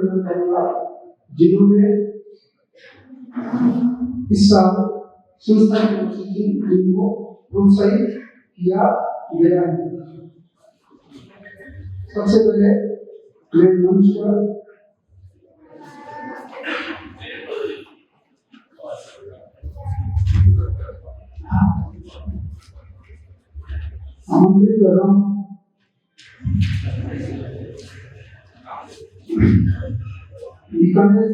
करना चाहूँगा जिन्होंने इस साल संस्था की ओर से जिनको प्रोत्साहित किया गया है। सबसे पहले मैं मंच पर आमंत्रित कर रहा हूँ बीकानेर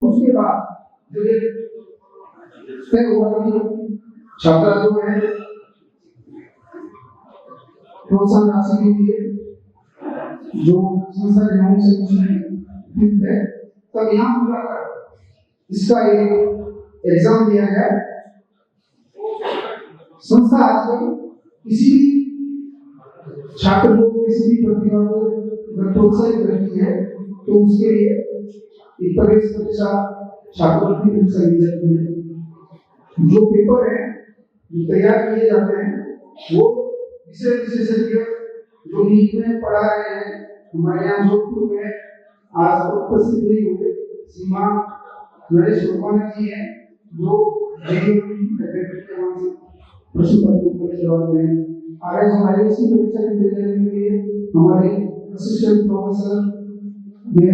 उसके बाद छात्रा जो है प्रोत्साहन राशि के लिए जो संस्था के नाम से है तब यहाँ इसका एक एग्जाम दिया गया। संस्था आजकल किसी भी छात्र को किसी भी प्रतिभा को प्रोत्साहित करती है तो उसके लिए एक प्रवेश परीक्षा छात्रवृत्ति परीक्षा ली जाती है। जो पेपर है जो तैयार किए जाते हैं वो विषय विशेषज्ञ जो नीट में पढ़ा रहे हैं हमारे यहाँ जोधपुर में आज उपस्थित नहीं हुए सीमा नरेश रोपाना जी हैं जो प्रश्न पत्रों को जवाब दें। आगे हमारे इसी परीक्षा के देने के लिए हमारे असिस्टेंट प्रोफेसर ने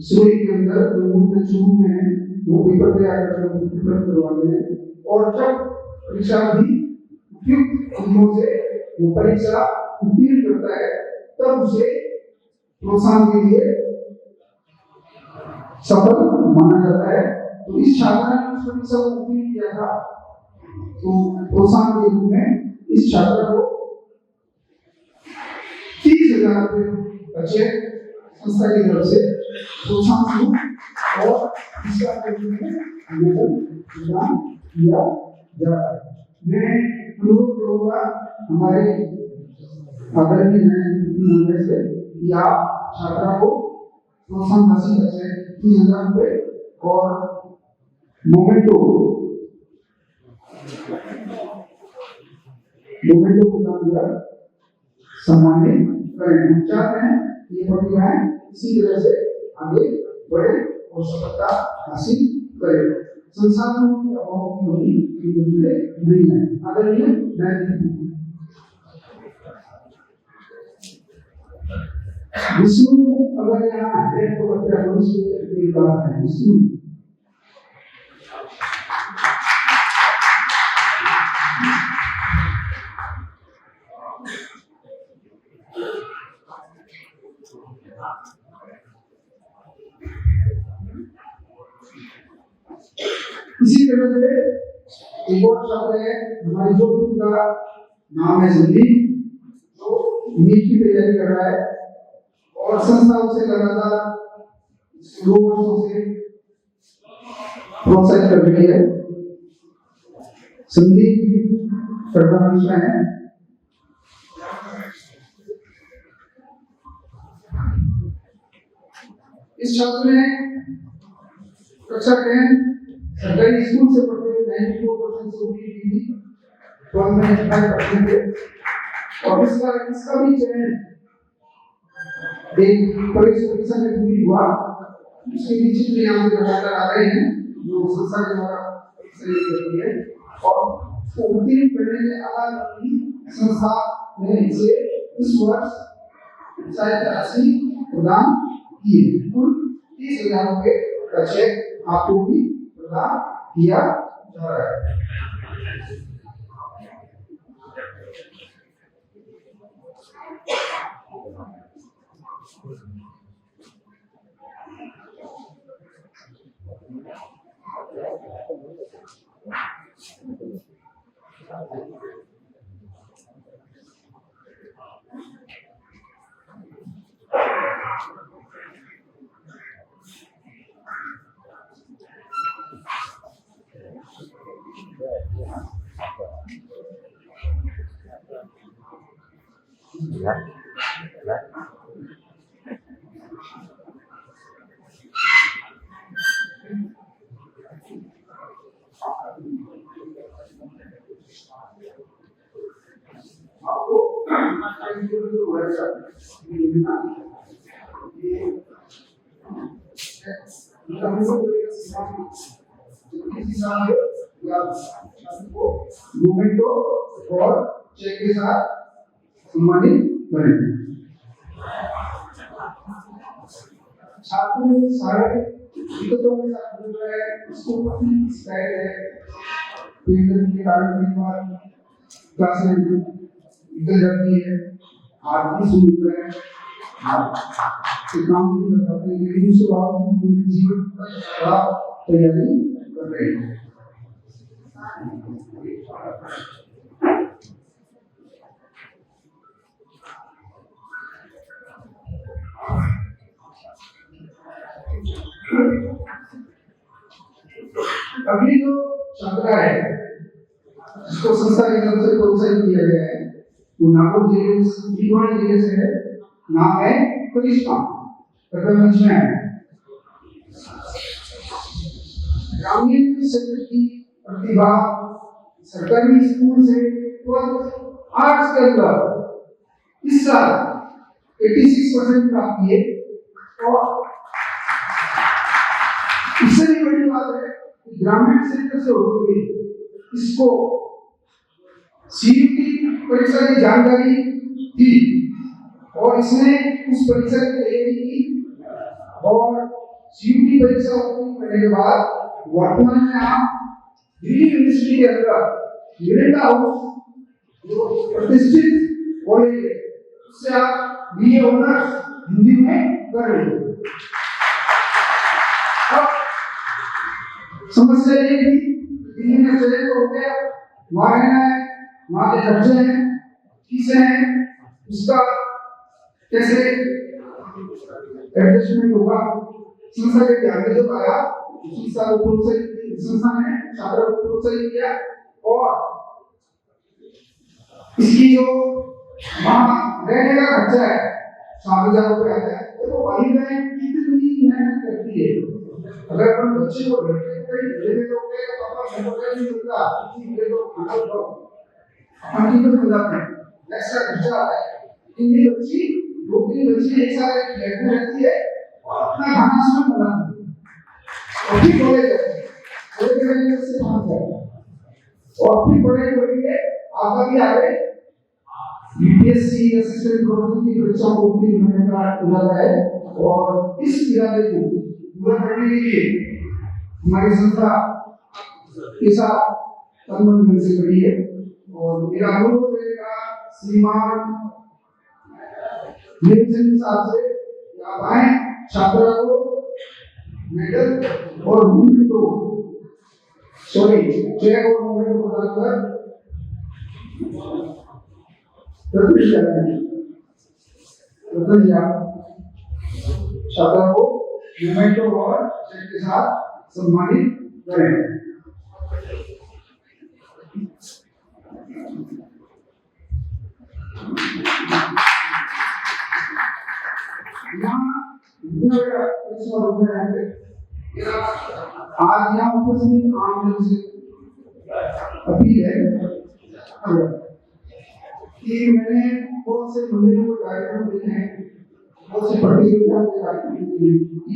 सूर्य के अंदर मुक्त चूक में है वो पेपर तैयार करवाते हैं और जब परीक्षा भी उपयुक्त अंकों से वो परीक्षा उत्तीर्ण करता है तब उसे प्रोत्साहन के लिए सफल माना जाता है। तो इस छात्रा ने उस परीक्षा को उत्तीर्ण किया था तो प्रोत्साहन के रूप में इस छात्रा को 30,000 रुपये बचे संस्था की तरफ से प्रोत्साहन और इसका मेडल प्रदान किया जा रहा है। मैं अनुरोध करूंगा हमारे आदरणीय हैं से कि आप छात्रा को प्रोत्साहन राशि बचे 30,000 रुपये और मोमेंटो प्रदान किया सम्मानित करें। हम चाहते हैं ये प्रतिभाएं इसी तरह से आगे बढ़े और सफलता हासिल करें। संसाधनों की अभाव की नहीं है। आदरणीय विष्णु अगर यहाँ है तो बच्चा मनुष्य की बात है। विष्णु इसी तरह से एक और शब्द है हमारे जोधपुर का नाम है संदीप जो नीट की तैयारी कर रहा है और संस्थाओं से लगातार 2 वर्षों से प्रोत्साहित कर रही है। संदीप कर्ता मिश्रा है। इस छात्र ने कक्षा 10 सरकारी स्कूल से पढ़ते हुए 94% से ऊपरी थी तो हमने 5% थे और इसका भी चयन एक प्रवेश परीक्षा में पूरी हुआ। उसके नीचे भी यहाँ पे बताकर आ रहे हैं जो संस्था के द्वारा परीक्षा करती है और उसको उत्तीर्ण करने के अलावा भी संस्था ने इसे इस वर्ष सहायता राशि प्रदान की है। कुल 30,000 रुपये का चेक आपको भी प्रदान किया जा रहा है। तो वैसा ये हम सब मूवमेंट और चेक के साथ सम्मानित करें। छात्र सारे विकल्पों के साथ जुड़ रहे हैं, इसको अपनी स्टाइल है, पेंटर के कारण कई बार क्लास में निकल जाती है, आप भी सुन रहे हैं, आप काम भी करते हैं, लेकिन उसके बाद भी जीवन का तैयारी कर रहे हैं। अभी जो छात्रा है जिसको संस्था की तरफ से प्रोत्साहित किया गया है वो नागौर जिले भीलवाड़ा जिले से है, नाम है करिश्मा, मंच में है। ग्रामीण क्षेत्र की प्रतिभा सरकारी स्कूल से आर्ट्स के अंदर इस साल 86% प्राप्त किए और इससे भी बड़ी बात है ग्रामीण क्षेत्र से होते हुए इसको सीईटी परीक्षा की जानकारी थी और इसने उस परीक्षा की तैयारी की और सीईटी परीक्षा उत्तीर्ण करने के बाद वर्तमान में आप दिल्ली यूनिवर्सिटी के अंदर मिरांडा हाउस जो प्रतिष्ठित कॉलेज है उससे आप बीए ऑनर्स हिंदी में कर रहे हो। समस्या ये थी दिल्ली में चले तो हो गया, वहाँ रहना है, वहाँ के खर्चे हैं, फीसें हैं, उसका कैसे एडजस्टमेंट होगा। संस्था के ध्यान में जो आया उसी साल प्रोत्साहित संस्था ने छात्रों को प्रोत्साहित किया और इसकी जो वहाँ रहने का खर्चा है 7,000 रुपये आता है, तो वही बैंक कितनी मेहनत करती है। अगर हम बच्चे को घर पे कहीं दे तो पापा घर पे नहीं मिलता, किसी दे तो खाना दो, अपन की तो मदद है, एक्स्ट्रा खर्चा आता है। इनकी बच्ची 2-3 बच्ची एक साथ एक फ्लैट में रहती है और अपना खाना स्वयं बनाती है और फिर कॉलेज जाती है, कॉलेज जाने से पहुंच जाए और फिर पढ़ाई करेंगे आपका भी आगे यूपीएससी असिस्टेंट प्रोफेसर की परीक्षा को उत्तीर्ण होने का इरादा है और इस इरादे को पूरा करने के लिए हमारी संस्था के साथ संबंध से करी है और मेरा अनुरोध रहेगा श्रीमान निरंजन साहब से आप आए छात्रा को मेडल और मूवमेंट को चेक और मूवमेंट को डालकर छात्रा को मूवमेंट और चेक के साथ सम्मानित करें। आज यहाँ उपस्थित आम जन से अपील है कि मैंने बहुत से मंदिरों को कार्यक्रम देखे हैं, बहुत से प्रतियोगिताओं के कार्यक्रम देखे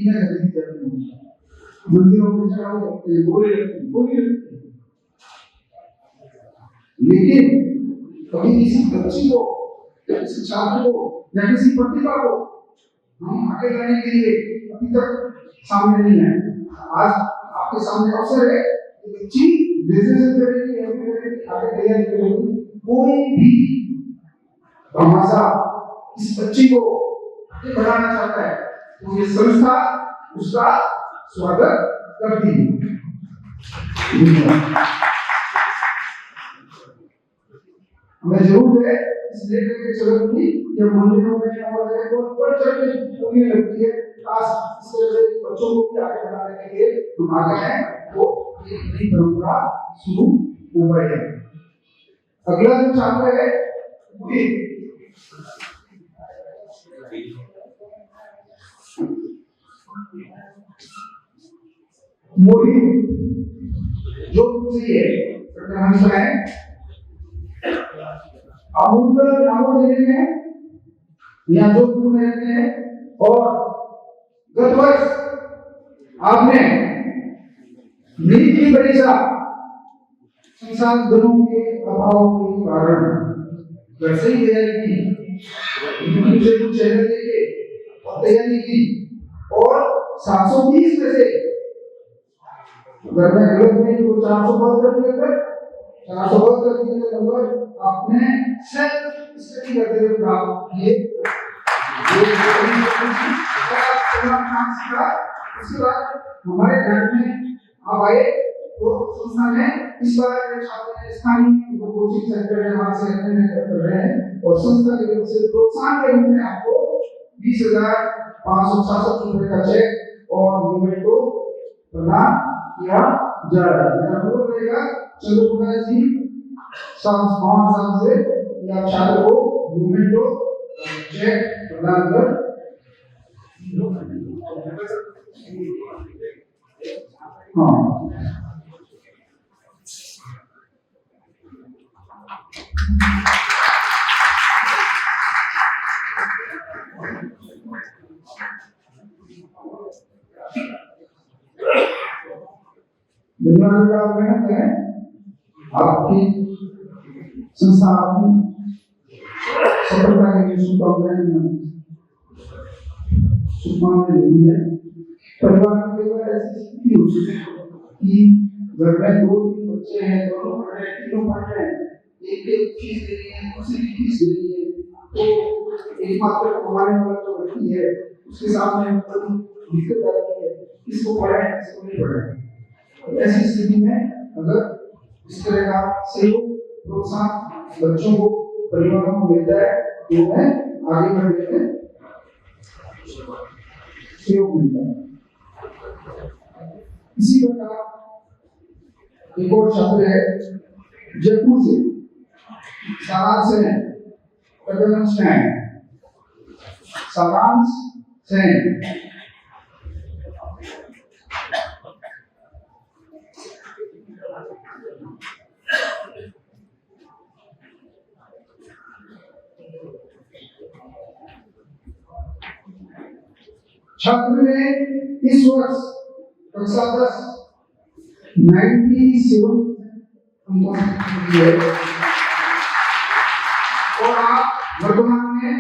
हैं, मंदिरों में चढ़ावे लगते हैं, गोले लगते हैं, लेकिन कभी किसी बच्ची को या किसी छात्र को या किसी प्रतिभा को हम आगे लाने के लिए अभी तक सामने नहीं है। आज आपके सामने अवसर है कि बच्ची बिजनेस करेगी, आगे तैयारी करेगी, कोई भी भाषा इस बच्ची को आगे बढ़ाना चाहता है तो ये संस्था उसका स्वागत करती है। मैं जरूर है इस लेकर के चलूंगी कि मंदिरों में और जगह को बढ़ चढ़ के होने लगती है। आज इस तरह से बच्चों को भी आगे बढ़ाने के लिए हम आगे हैं तो एक नई परंपरा शुरू हो गई है। अगला जो छात्र है मोहित जो दूसरी है अमूल नागौर जिले में यहाँ जोधपुर में रहते हैं और गत वर्ष आपने नीट की परीक्षा संसाधनों के अभाव के कारण घर से ही तैयारी की, यूट्यूब से कुछ चैनल देखे और तैयारी की और 720 में से अगर मैं गलत नहीं तो 472 के अंदर 472 के नंबर आपने सेल्फ स्टडी करते हुए प्राप्त किए। उसके बाद हमारे घर में आप आए तो संस्था ने इस बार छात्र स्थानीय कोचिंग सेंटर है वहां से अपने कर रहे हैं और संस्था की तरफ से प्रोत्साहन के रूप में आपको 20,566 रुपए का चेक और मूवमेंट को प्रदान किया जा रहा है। मेरा अनुरोध रहेगा चंद्रप्रकाश जी साहब से या छात्र को मूवमेंट को चेक प्रदान कर हाँ मेहनत है आपकी संस्था आपकी सफलता के लिए शुभकामनाएं देती है। परिवार में कई बार ऐसी स्थिति होती है कि घर में 2-3 बच्चे हैं, दोनों पढ़ रहे हैं, तीनों पढ़ रहे हैं, एक फीस दे रही है, दूसरी फीस दे रही है, तो एकमात्र कमाने वाला जो व्यक्ति है उसके सामने दिक्कत आती है, किसको पढ़ाएं किसको नहीं पढ़ाएं। ऐसी स्थिति में अगर इस तरह का सहयोग प्रोत्साहन बच्चों को परिवारों को मिलता है तो मैं आगे बढ़ने में सहयोग मिलता है। इसी प्रकार एक और छात्र है जयपुर से सारांश सेन छात्र ने इस वर्ष कक्षा 10 97 और आप वर्तमान में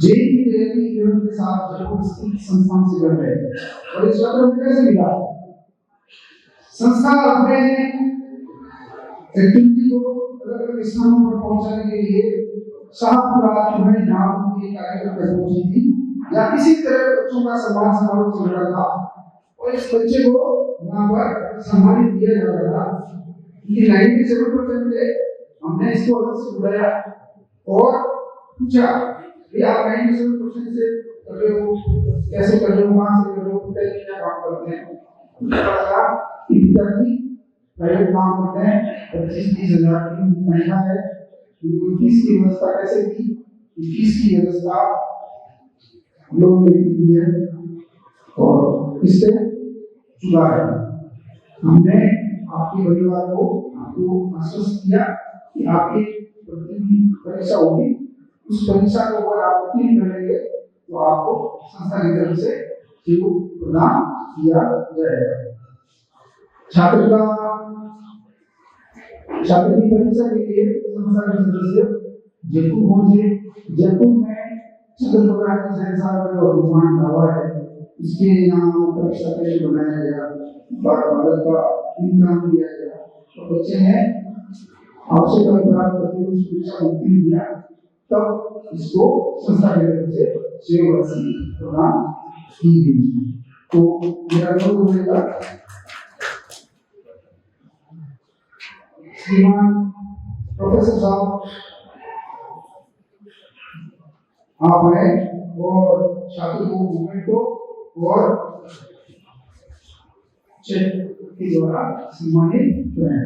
जेईई के साथ जयपुर स्थित संस्थान से कर रहे हैं। और इस छात्र को कैसे मिला? संस्था अपने एक्टिविटी को अलग-अलग स्थानों पर पहुंचाने के लिए शाहपुरा तुम्हें नाम के कार्यक्रम में पहुंची थी या किसी तरह बच्चों का सम्मान समारोह चल रहा था और इस बच्चे को वहां पर सम्मानित किया जा रहा था। कि 97% थे, हमने इसको अलग से बुलाया और पूछा कि आप 97% से कर रहे हो, कैसे कर रहे हो, वहां से कर रहे हो, पिताजी क्या काम करते हैं? बताया कि पिताजी प्राइवेट काम करते हैं, 25-30 हजार की तनख्वाह है, फीस की व्यवस्था कैसे की? फीस की व्यवस्था लोगों ने की है और इससे चुका है। हमने आपके परिवार को आपको आश्वस्त किया कि आपकी परीक्षा होगी, उस परीक्षा को अगर आप उत्तीर्ण करेंगे तो आपको संस्था की तरफ से सहयोग प्रदान किया जाएगा। छात्र की परीक्षा के लिए संस्था के सदस्य जयपुर पहुंचे। जयपुर में चंद्रप्रकाश साहब का जो अनुमान ढाबा है इसके यहाँ परीक्षा केंद्र बनाया गया, बालक का इंतजाम किया गया तो बच्चे ने आवश्यक प्राप्त करके उस परीक्षा को उत्तीर्ण किया, तब इसको संस्था की तरफ से सहयोग राशि प्रदान की गई। तो मेरा अनुरोध रहेगा श्रीमान प्रोफेसर साहब आप आए और छात्र को मूवमेंट को और चेक के द्वारा सम्मानित करें।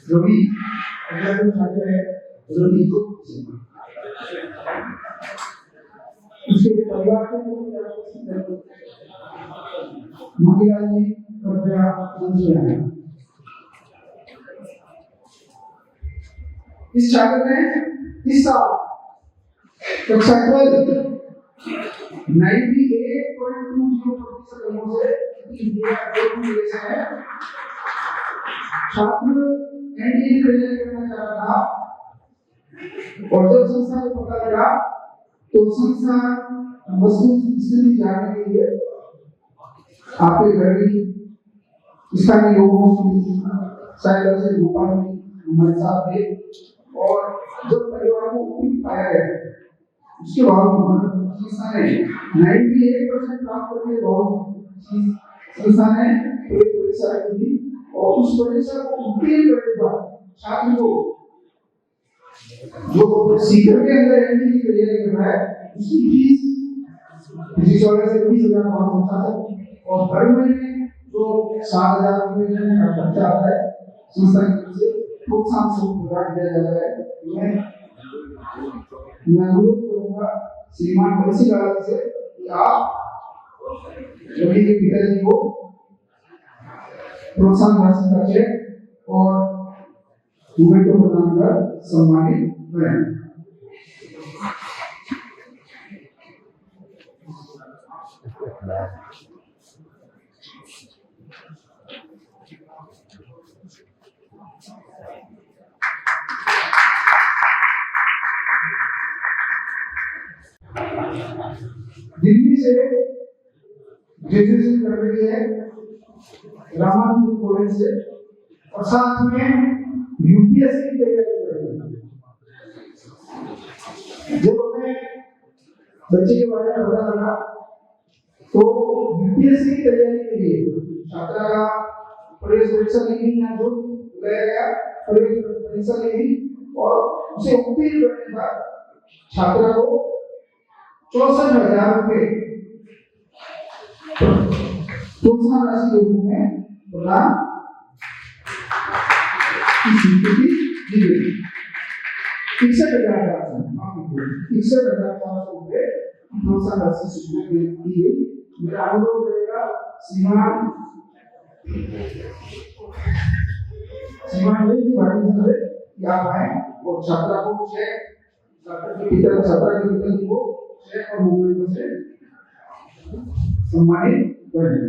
जो भी अगर छात्र है रवि को उसके परिवार के लोग महिला ने कृपया मंच में आए। इस छात्र ने इस साल कक्षा 12 98.20% अंकों से इंडिया के है। छात्र एनडीए की तैयारी करना चाह रहा था और जब संस्था को पता लगा तो संस्था वस्तु स्थिति जानने के लिए आपके घर की स्थानीय लोगों की सहायता से भोपाल में हमारे साथ थे और जब परिवार को उपयुक्त पाया गया उसके बाद संस्था ने 98% प्राप्त करने के बाद संस्था ने एक परीक्षा की थी और उस परीक्षा को उत्तीर्ण करने के बाद छात्र को जो सीकर के अंदर एंट्री की तैयारी कर रहा है उसकी फीस 20,000 से 20,500 और हर महीने जो 7,000 रुपये का खर्चा आता है संस्था की तरफ से प्रोत्साहन स्वरूप प्रदान किया जा रहा है। मैं अनुरोध करूंगा श्रीमान बंसी लाल से कि आप रवि के पिताजी को प्रोत्साहन राशि का चेक और मोमेंटो प्रदान कर सम्मानित करें। दिल्ली से ग्रेजुएशन कर रही है रामानुजन कॉलेज से और साथ में यूपीएससी की तैयारी कर रही है। जब हमें बच्चे के बारे में पता लगा तो यूपीएससी की तैयारी के लिए छात्रा का प्रवेश परीक्षा लेनी या जो बुलाया गया प्रवेश परीक्षा लेनी और उसे उत्तीर्ण करने का छात्रा को 64,000 रुपए प्रोत्साहन राशि के रूप में प्रदान की स्वीकृति दी गई। 61,400 रुपए प्रोत्साहन राशि स्वीकृति दी गई। मेरा अनुरोध रहेगा श्रीमान आप आए और छात्रा को चेक छात्रा के पिता को चेक और मोबाइल से सम्मानित करें।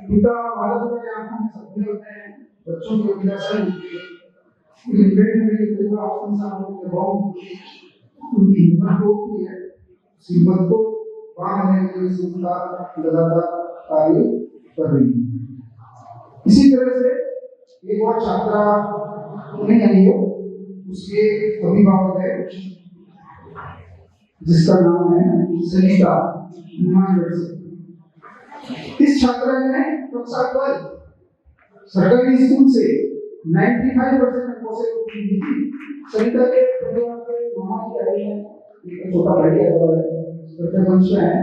पिता माता पिता के आंखों में सपने होते हैं बच्चों की विकास उनकी हिम्मत होती है हिम्मत को बांधने के लिए संस्था लगातार कार्य कर रही है। इसी तरह से एक और छात्रा नहीं आई है उसके अभिभावक है जिसका नाम है सनीता। इस छात्रा ने कक्षा 12 सरकारी स्कूल से 95% अंकों से उत्तीर्ण की थी। सनीता के परिवार के मामा की आई है एक छोटा भाई है और वंश में है।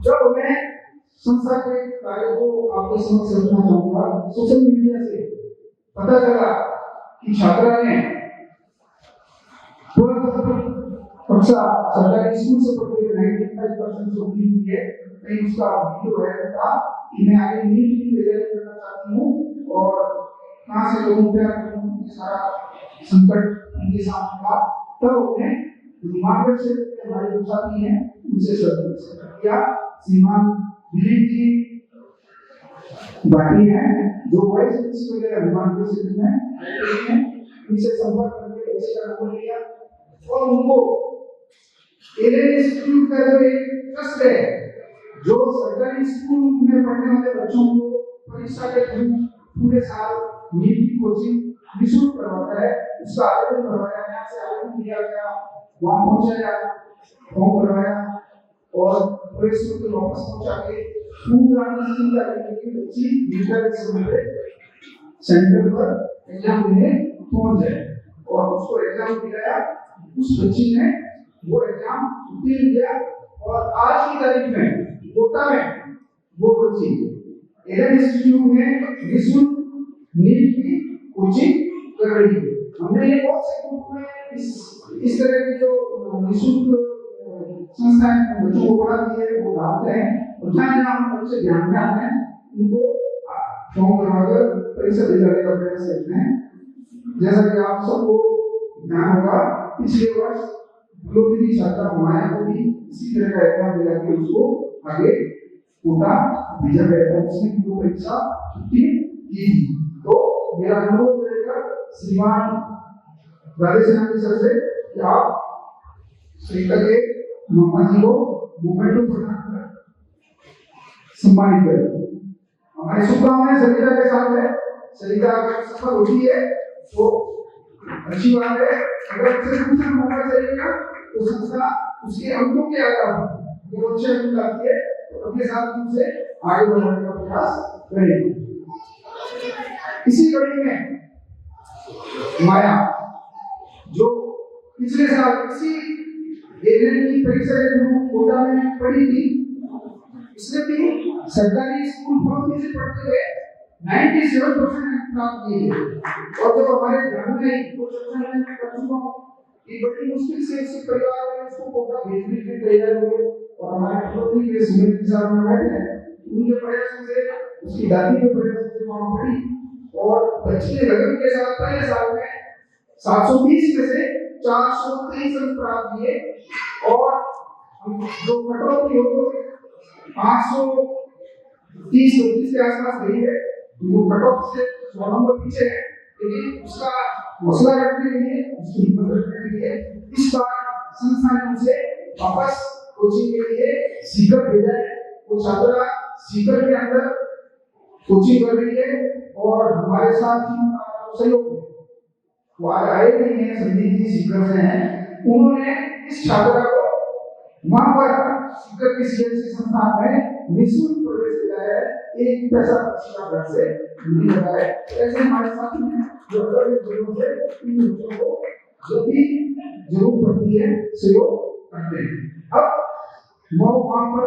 जब मैं संस्था के कार्य को आपके समक्ष रखना चाहूंगा सोशल मीडिया से पता चला कि छात्रा ने कक्षा सरकारी स्कूल से पढ़ते हुए 95% से उत्तीर्ण की है। कहीं उसका वीडियो वायरल था कि मैं आगे नीट की तैयारी करना चाहती हूँ और कहाँ से लोगों का सारा संकट उनके सामने था। तब उन्हें मार्गदर्शन के हमारे जो साथी हैं उनसे संपर्क किया। श्रीमान दिलीप जी बाटी हैं जो वाइस प्रिंसिपल है अभिमान यूनिवर्सिटी में उनसे संपर्क करके बच्चे का नंबर लिया और उनको एलेन इंस्टीट्यूट का जो एक ट्रस्ट है जो सरकारी स्कूल में पढ़ने वाले बच्चों को परीक्षा के थ्रू पूरे साल नीट की कोचिंग निःशुल्क करवाता है उसका आवेदन भरवाया, यहाँ से आवेदन दिया गया, वहाँ पहुँचाया, फॉर्म भरवाया और पुलिस को वापस पहुँचा के पूरा निश्चिंत करके कि बच्ची इंटर समय सेंटर पर एग्जाम देने पहुँच जाए और उसको एग्जाम दिलाया। उस बच्ची ने वो एग्जाम उत्तीर्ण किया और आज की तारीख में कोटा में वो बच्ची एलन इंस्टीट्यूट में निःशुल्क नीट की कोचिंग कर रही है। हमने ये बहुत से ग्रुप में इस तरह की जो निःशुल्क संस्थाएं बच्चों को पढ़ाती है वो डालते हैं और जहाँ जहाँ हम बच्चे ध्यान में आते हैं उनको फॉर्म करवाकर परीक्षा दिलाने का प्रयास करते हैं। जैसा कि आप सबको ध्यान होगा, पिछले वर्ष ग्लोबल की छात्रा माया को भी इसी तरह का एग्जाम दिला के उसको आगे कोटा भेजा गया था। उसने वो परीक्षा उत्तीर्ण की थी। तो मेरा अनुरोध रहेगा श्रीमान राधेश्याम सर से कि आप सरिता के मामा जी को मोमेंटो प्रदान सम्मानित करें। हमारी शुभकामनाएं सरिता के साथ है। सरिता अगर सफल होती है तो अच्छी बात है, अगर उसे दूसरा मौका चाहिएगा तो संस्था उसके अंकों के आधार पर जो अच्छे अंक लाती है तो अपने साथ उसे आगे बढ़ाने का प्रयास करेंगे। इसी कड़ी में माया जो पिछले साल इसी एलियन की परीक्षा के थ्रू कोटा में पढ़ी थी, उसने भी सरकारी स्कूल फॉर्म से पढ़ते हुए 97% प्राप्त किए और जब हमारे ध्यान में वो चर्चा में कर चुका हूँ कि बड़ी मुश्किल से उसके परिवार वाले उसको कोटा भेजने के तैयार हुए और हमारे मुख्यमंत्री के सुमित के साथ में बैठे हैं, उनके प्रयासों से उसकी दादी के प्रयासों से वहाँ पढ़ी और बच्चे ने लगन के साथ पहले साल में 720 में से 423 अंक प्राप्त किए और जो कटऑफ की हो 530-32 के आसपास गई है। वो कटऑफ से 100 नंबर पीछे है, लेकिन उसका हौसला रखने के लिए, उसकी हिम्मत रखने के लिए इस बार संस्था ने उसे वापस कोचिंग के लिए सीकर भेजा है। वो छात्रा सीकर के अंदर कोचिंग कर रही है और हमारे साथ ही सहयोग वो आज आए नहीं है, संदीप जी सीकर से हैं। उन्होंने इस छात्रा को वहां पर सीकर की सीएससी संस्था में निःशुल्क प्रवेश दिलाया है, 1 पैसा का घर से नहीं लगा है। ऐसे हमारे साथ में जो बड़े जरूर से इन बच्चों को जो भी जरूरत पड़ती है सहयोग करते हैं। अब वो वहां पर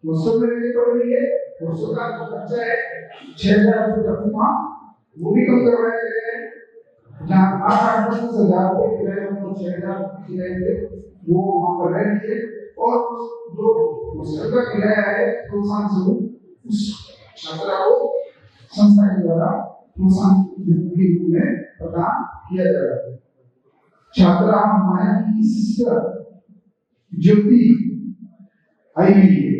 हॉस्टल में रहने पड़ रही है, हॉस्टल का जो खर्चा है 6000 रुपये प्रति माह, वो भी कम करवाया गया है। जहाँ 8-10,000 रुपये किराए में 6000 किराए थे वो वहाँ पर रह रही है और जो हॉस्टल का किराया है प्रोत्साहन स्वरूप उस छात्रा को संस्था के द्वारा प्रोत्साहन के रूप में प्रदान किया जा रहा है। छात्रा माया की सिस्टर ज्योति आई हुई है,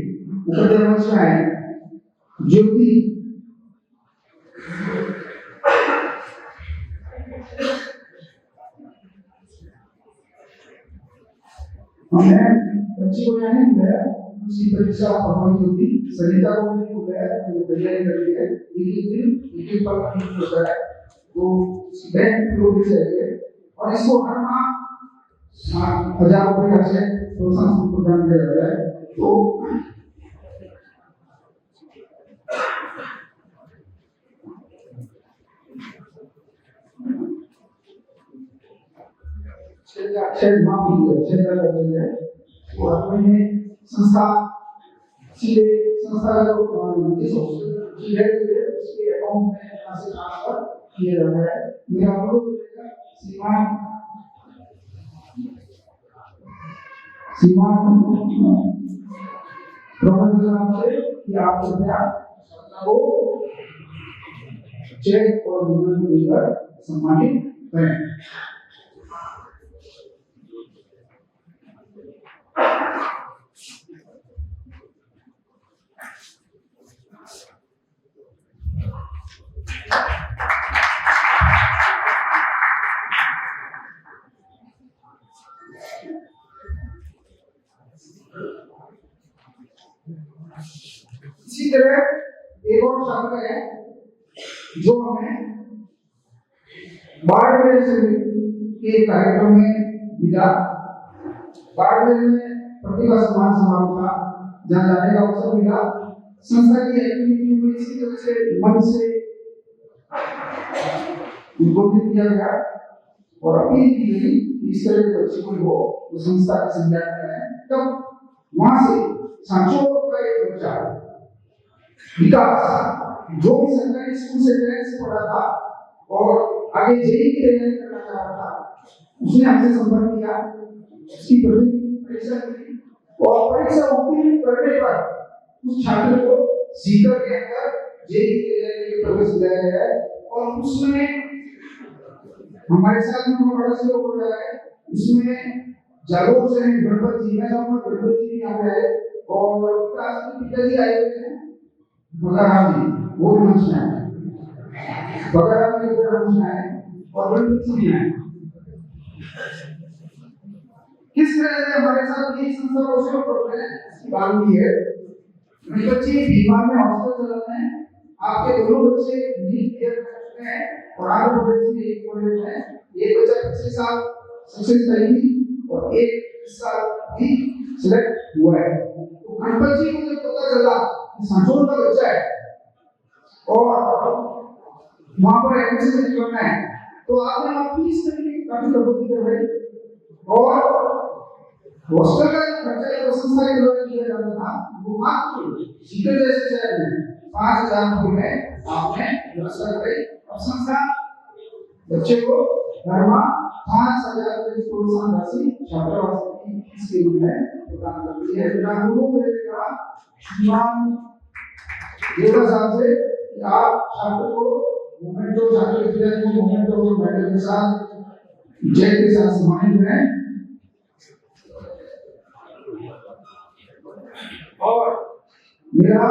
उपदेश में है ज्योति हमने बच्ची को जाने बुलाया, उसकी परीक्षा प्रभावित होती, सरिता को भी बुलाया तो तैयारी कर रही है, एक पल नहीं होता है तो बैंक लोग भी चाहिए और इसको हर माह 7,000 रुपये खर्च है प्रोत्साहन प्रदान किया जाता है। तो संस्था सीधे संस्था का जो उसके अकाउंट में यहाँ से ट्रांसफर किया जाता है। मेरा अनुरोध रहेगा श्रीमान प्रोफेसर से कि आप कृपया को चेक और गूगल को देकर सम्मानित करें। इसी तरह एक और छात्र है जो हमें बाड़मेर से के कार्यक्रम में मिला। बाड़मेर में प्रतिभा सम्मान समारोह था, जहाँ जाने का अवसर मिला। संस्था की एक्टिविटी को इसी तरह से मन से उद्बोधित किया गया और अपील की गई कि इस तरह के बच्चे कोई हो तो संस्था के संज्ञान में आए। तब वहां से सांचोर का एक बच्चा विकास, जो भी सरकारी स्कूल से 10th से पढ़ा था और आगे जेईई की तैयारी करना चाह रहा था, उसने हमसे संपर्क किया। उसकी परीक्षा की और परीक्षा उत्तीर्ण करने पर उस छात्र को सीकर के अंदर जेईई की तैयारी के लिए प्रवेश दिया गया है और उसमें हमारे साथ में बड़ा सहयोग हो रहा है। उसमें जागरूक से गणपति जी, मैं चाहूंगा गणपति जी यहाँ पे आए और विकास के पिताजी आए हुए हैं, बगाराम जी, वो भी मंच में आए, बगाराम जी वो मंच में आए और गणपति जी आए। किस तरह से हमारे साथ ये संस्था को सहयोग कर रहे हैं, इसकी बात हुई है। बच्चे बीमार में हॉस्पिटल चल रहे हैं, आपके दोनों बच्चे नीट क्लियर कर चुके हैं और आंध्र प्रदेश में एक कॉलेज में एक बच्चा पिछले साल सक्सेस रही और एक इस साल भी सिलेक्ट हुआ है। तो गणपति जी को जब पता चला कि सांचोर का बच्चा है और वहां पर एडमिशन करना है, तो आपने वहां फीस करके काफी कटौती कर रहे और हॉस्टल का खर्चा एक संस्था के द्वारा किया जाता था, वो मात्र सीकर जैसे शहर में 5,000 रुपये में आपने व्यवस्था कराई। अब संस्था बच्चे को हर माह 5,000 रुपये की प्रोत्साहन राशि छात्रावास की फीस के रूप में प्रदान करती है। गुरु मेरे कहा श्रीमान देवरा साहब से कि आप छात्र को मोमेंटो, छात्र के पिताजी को मोमेंटो और मेडल के साथ, जय के साथ सम्मानित करें। और मेरा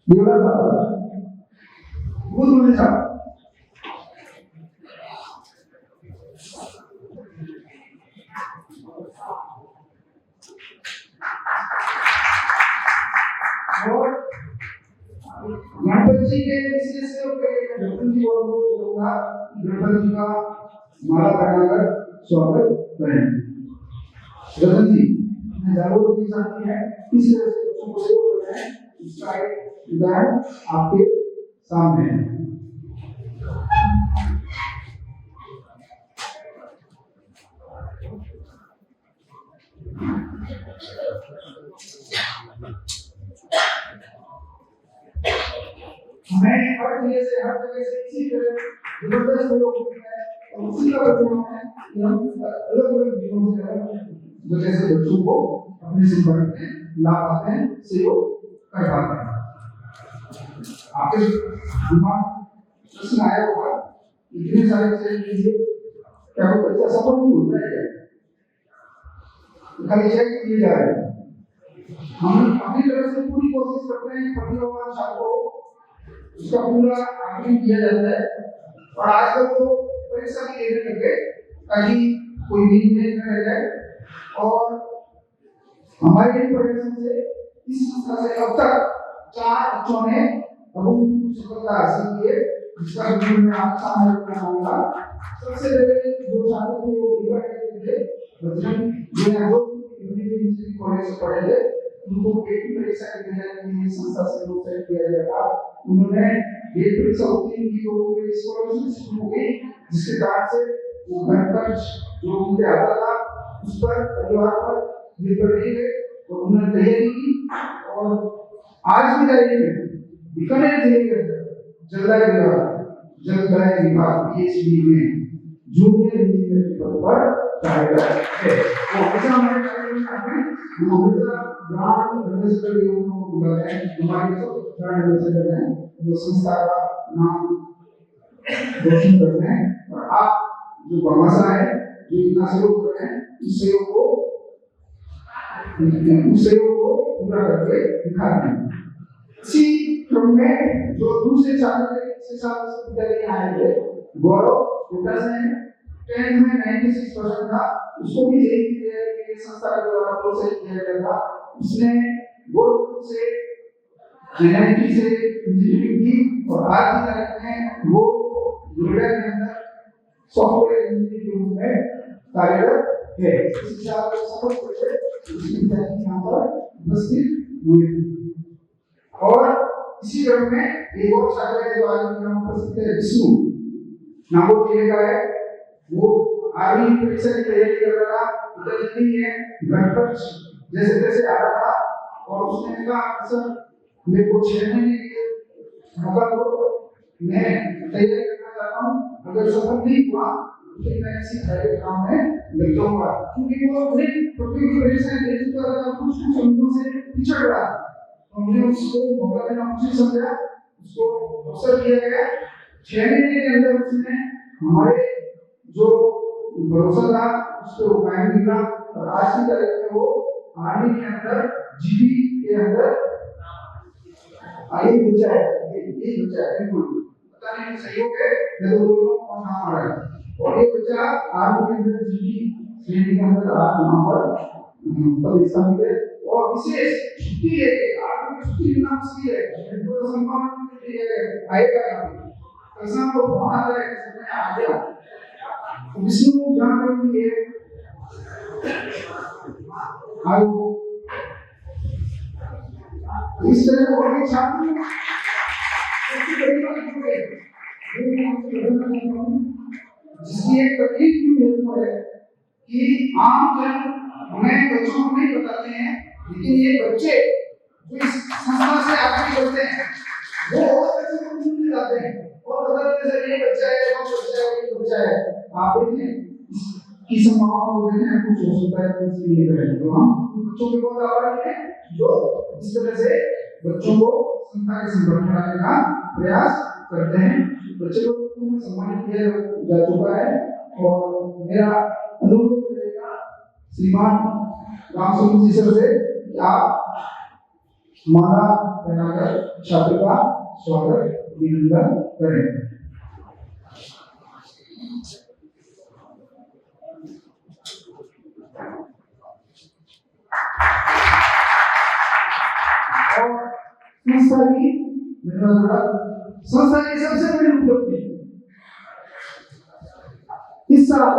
देवरा साहब, गुरु साहब, और गणपति जी के विशेष गणपति जी बोलूंगा, गणपति जी का माला पहनाकर स्वागत करें। रतन जी जागरूक की साथी है, इस तरह से बच्चों को सहयोग कर रहे हैं, इसका एक उदाहरण आपके सामने है। हमें हर जगह से इसी तरह जबरदस्त सहयोग मिलता है और उसी का परिणाम है कि हम अलग-अलग जीवनों से वजह से बच्चों को अपने संपर्क में ला पाते हैं, सहयोग कर पाते हैं। आपके दिमाग प्रश्न आया होगा, इतने सारे चीजें क्या वो बच्चा सफल नहीं होता है, खाली चेक किए जा रहे हैं। हम अपनी तरफ से पूरी कोशिश करते हैं प्रतिभावान छात्रों को उसका पूरा आकलन किया जाता है और आजकल तो परीक्षा भी देने लगे ताकि कोई भी नहीं रह जाए। और हमारे प्रयासों से इस संस्था से अब तक 4 बच्चों ने बहुत सफलता हासिल की है, जिसका वीडियो में आप सामने रखना होगा। सबसे पहले जो छात्र थे वो बीमा करते थे, बजरंग जो इंजीनियरिंग कॉलेज से पढ़े थे, उनको गेट परीक्षा के तैयारी के लिए संस्था से प्रोत्साहित किया गया था। उन्होंने गेट परीक्षा उत्तीर्ण की तो उनकी स्कॉलरशिप शुरू हो गई, जिसके कारण से वो घर पर जो उनके आता था उस पर परिवार पर निर्भर नहीं रहे और उन्होंने तैयारी की और आज भी तैयारी में बीकानेर जिले के अंदर जलदाय विभाग पीएचडी में जूनियर इंजीनियर के पद पर कार्यरत है। और ऐसा हमारे कार्यक्रम में हमेशा ब्रांड एम्बेसडर को बुलाते हैं, हमारे सब ब्रांड एम्बेसडर हैं जो संस्था का नाम रोशन करते हैं और आप जो भाषा है जो इतना सहयोग कर रहे हैं उस सहयोग को पूरा करके दिखाते हैं। इसी क्रम में जो दूसरे छात्र से विद्यालय आए थे, गौरव कोटा से 10th में 96% था, उसको भी जेईई की तैयारी के लिए संस्था के द्वारा प्रोत्साहित किया गया था। उसने गोरखपुर से NIT से इंजीनियरिंग की और आज की तारीख में वो नोएडा के अंदर सॉफ्टवेयर इंजीनियर के रूप में कार्यरत है। इस हिसाब से सब कुछ यहाँ पर उपस्थित हुए और इसी क्रम में एक और छात्र है जो आज यहाँ उपस्थित है, विष्णु नागौर जिले का है। वो आर्मी परीक्षा की तैयारी कर रहा था, उधर नहीं है, घर पर जैसे तैसे आ रहा था और उसने कहा सर मेरे को 6 महीने के लिए मौका दो, मैं तैयारी करना चाहता हूँ, अगर सफल नहीं हुआ तो मैं किसी प्राइवेट काम में लग जाऊंगा, क्योंकि वो अपने प्रतियोगी परीक्षा दे चुका था, कुछ अंकों से पिछड़ रहा। हमने उसको मौका देना उचित समझा, उसको अवसर दिया गया। 6 महीने के अंदर उसने हमारे जो भरोसा था उसको कायम किया और आज की तारीख में वो आर्मी के अंदर जीडी के अंदर आगे बचा है, ये बचा है, बिल्कुल पता नहीं सहयोग है या तो दोनों और नाम आ रहा है। और ये बच्चा आर्मी के अंदर जीडी श्रेणी के अंदर आज वहां पर परीक्षा में है और विशेष छुट्टी लेके आर्मी की छुट्टी लेना मुश्किल है, तो संभावना नहीं है आएगा यहाँ पे कैसा वो फोन आ रहा है समय आ गया। विष्णु जान रही है आओ इस तरह और भी छात्र जिसकी एक तकलीफ भी है कि आम जन हमें बच्चों को नहीं बताते हैं, लेकिन ये बच्चे जो इस संस्था से आगे बढ़ते हैं वो और बच्चों को नहीं बताते हैं और बताते हैं ये बच्चा है, वो बच्चा है, ये बच्चा है। आप देखें की संभावना को देखें, कुछ हो सकता है कुछ नहीं करेंगे, तो हम बच्चों के बहुत आभारी हैं जो इस तरह से बच्चों को संस्था के संपर्क में लाने का प्रयास करते हैं। बच्चों को सम्मानित किया जा चुका है और मेरा अनुरोध रहेगा श्रीमान रामस्वरूप जी सर से कि आप माला पहनाकर छात्र का स्वागत अभिनंदन करें। संस्था की सबसे बड़ी उपलब्धि इस साल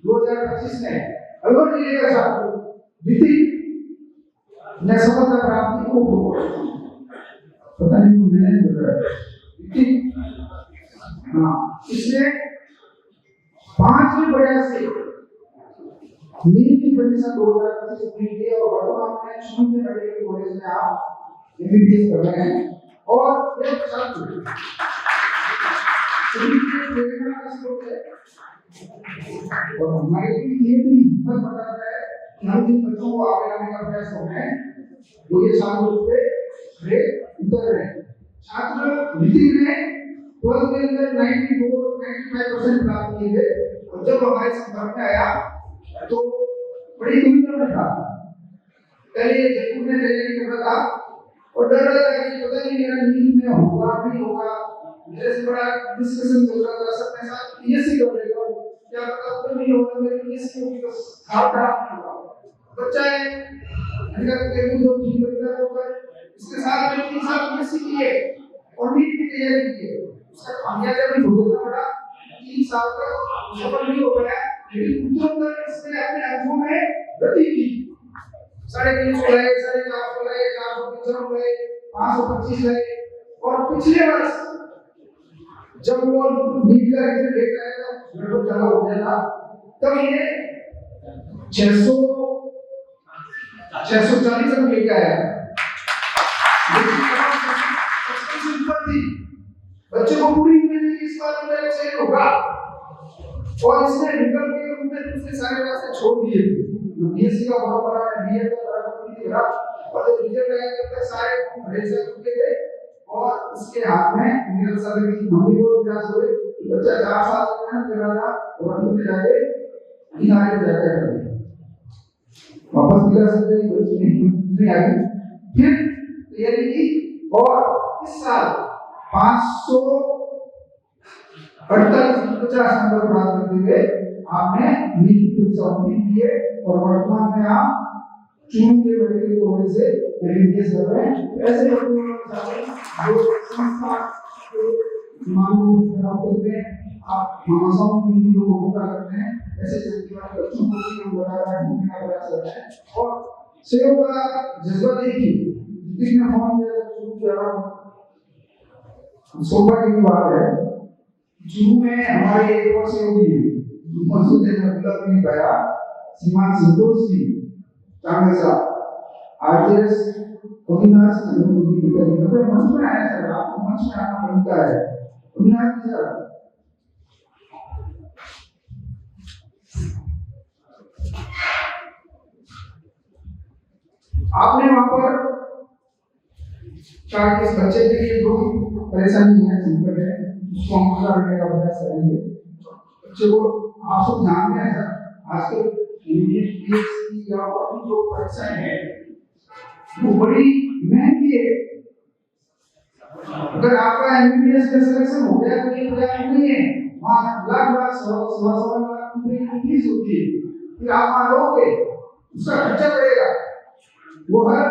2025 में अलवर जिले का छात्र ऋतिक ने सफलता प्राप्ति को पता नहीं क्यों मैंने बोल रहा है ऋतिक, हाँ इसने 5वीं प्रयास से नीट की परीक्षा 2025 पूरी की और वर्तमान में शून्य मेडिकल कॉलेज में आप एमबीबीएस कर रहे हैं और यह छात्र और हमारे लिए भी हिम्मत बताता है कि हम जिन बच्चों को आगे लाने का प्रयास कर रहे हैं वो ये छात्र उस पे खड़े उतर रहे हैं। छात्र ऋतिक ने 12th के अंदर 94-95% प्राप्त किए थे और जब हमारे संपर्क में आया तो बड़ी दुविधा में था। पहले जयपुर में तैयारी कर रहा था और डर रहा था कि पता नहीं मेरा नीट में होगा नहीं होगा, मेरे से बड़ा डिस्कशन चल रहा था सबके साथ पीएससी कर लेगा, क्या पता तो नहीं होगा मेरे पीएससी होगी तो खराब होगा। बच्चा है अगर कोई जो ठीक लग होगा इसके साथ में 3 साल पीएससी किए और नीट की तैयारी की है, उसका खामियाजा भी भुगतना पड़ा। 3 साल तक सफल नहीं हो पाया, लेकिन उत्तरोत्तर इसने अपने अंकों में वृद्धि की। 350 लाए, 450 लाए, 455 लाए, 525 लाए और पिछले वर्ष जब वो नीट का रिजल्ट लेकर आया था लगभग ज्यादा हो गया था, तब ये 640 अंक लेकर आया। बच्चे को पूरी उम्मीद थी कि इस बार मेरा चयन होगा और इसने विकल्प के रूप में दूसरे सारे रास्ते छोड़ दिए। बीएससी का बहुत बड़ा है, बीए का बड़ा है और जब रिजल्ट आया तब सारे परीक्षा चुके थे और उसके हाथ में मेरे साथ की मम्मी को प्रयास हुए कि बच्चा 4 साल तक मेहनत कर रहा था और अंत में जाके किनारे पे जाकर कर दिया। वापस मिला सकते हैं कुछ नहीं आई, फिर तैयारी की और इस साल 548 नंबर प्राप्त करते हुए आपने नीट की परीक्षा उत्तीर्ण की है और वर्तमान में आप चुन के मेडिकल कॉलेज से एमबीबीएस कर रहे हैं। ऐसे लोगों जो संस्था मानव खराब करते हैं, आप मानवों की नीतियों को पूरा करते हैं, ऐसे संस्थान बच्चों को भी हम बता रहे हैं, ढूंढने का प्रयास कर रहे हैं। और सहयोग का जज्बा देखिए, जितने फॉर्म शुरू किया सौभाग्य की बात है। शुरू में हमारे एक और सहयोगी मसूद ने बताया, श्रीमान संतोष जी कांग्रेस आरजेएस अविनाश चंद्रमोहन जी मंच में आया सर, आपको मंच में आना बनता है। अविनाश जी सर, आपने वहां पर कहा कि इस बच्चे के लिए जो परेशानी है, संकट है, उसको हम पूरा करने का प्रयास करेंगे। बच्चे को आप सब जानते हैं सर, आजकल यूपीएससी या और जो परीक्षाएं हैं वो बड़ी महंगी है। अगर आपका एमबीबीएस का सिलेक्शन हो गया तो ये पर्याप्त नहीं है, वहां लाख लाख सवा लाख रुपए की फीस होती है, फिर आप वहां रहोगे उसका खर्चा पड़ेगा। वो हर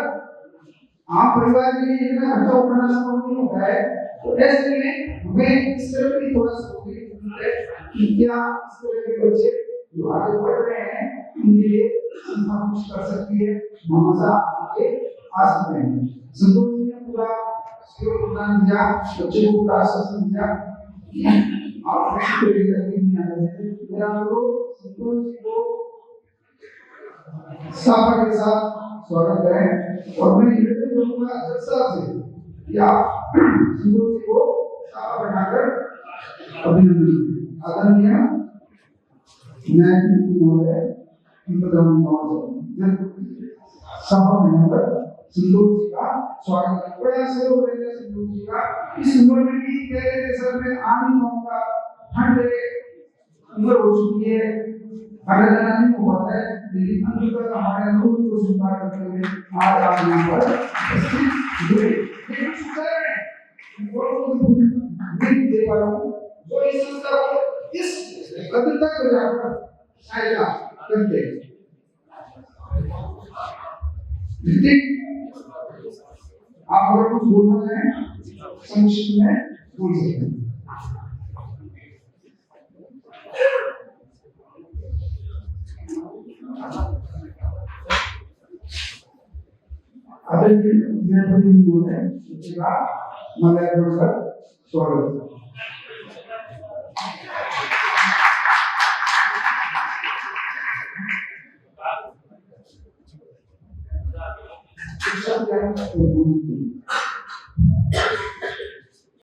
आम परिवार के लिए इतना खर्चा उठाना संभव नहीं होता है। तो ऐसे में हमें इस तरह की थोड़ा सोचने की जरूरत है कि क्या इस तरह के बच्चे जो आगे बढ़ रहे हैं उनके लिए संस्था कुछ कर सकती है, ममता आगे आ सकते हैं। संतोष जी ने पूरा सहयोग प्रदान किया, बच्चे को पूरा आश्वासन दिया आप मेरा अनुरोध संतोष जी को साफा के साथ स्वागत करें। और मैं निवेदन करूंगा जज साहब से कि आप संतोष जी को साफा बनाकर अभिनंदन आदरणीय न्यायमूर्ति महोदय साफा बनाकर संतोष जी का स्वागत करें। बड़ा सहयोग रहेगा संतोष जी का। इस उम्र में भी कह रहे थे सर मैं आ नहीं पाऊंगा, ठंड है, उम्र हो चुकी है, आगे जाना नहीं हो पाता है, लेकिन अंत तक हमारे अनुरोध को स्वीकार करते हुए आज आप यहाँ पर जुड़े। लेकिन शुक्र है नहीं दे पा रहा हूँ जो इस संस्था को इस कदर तक जाकर आएगा करते। ऋतिक, आप अगर कुछ बोलना चाहें संक्षिप्त में बोल सकते हैं। आदरणीय न्यायमूर्ति महोदय का माल्यार्पण स्वागत। शिक्षा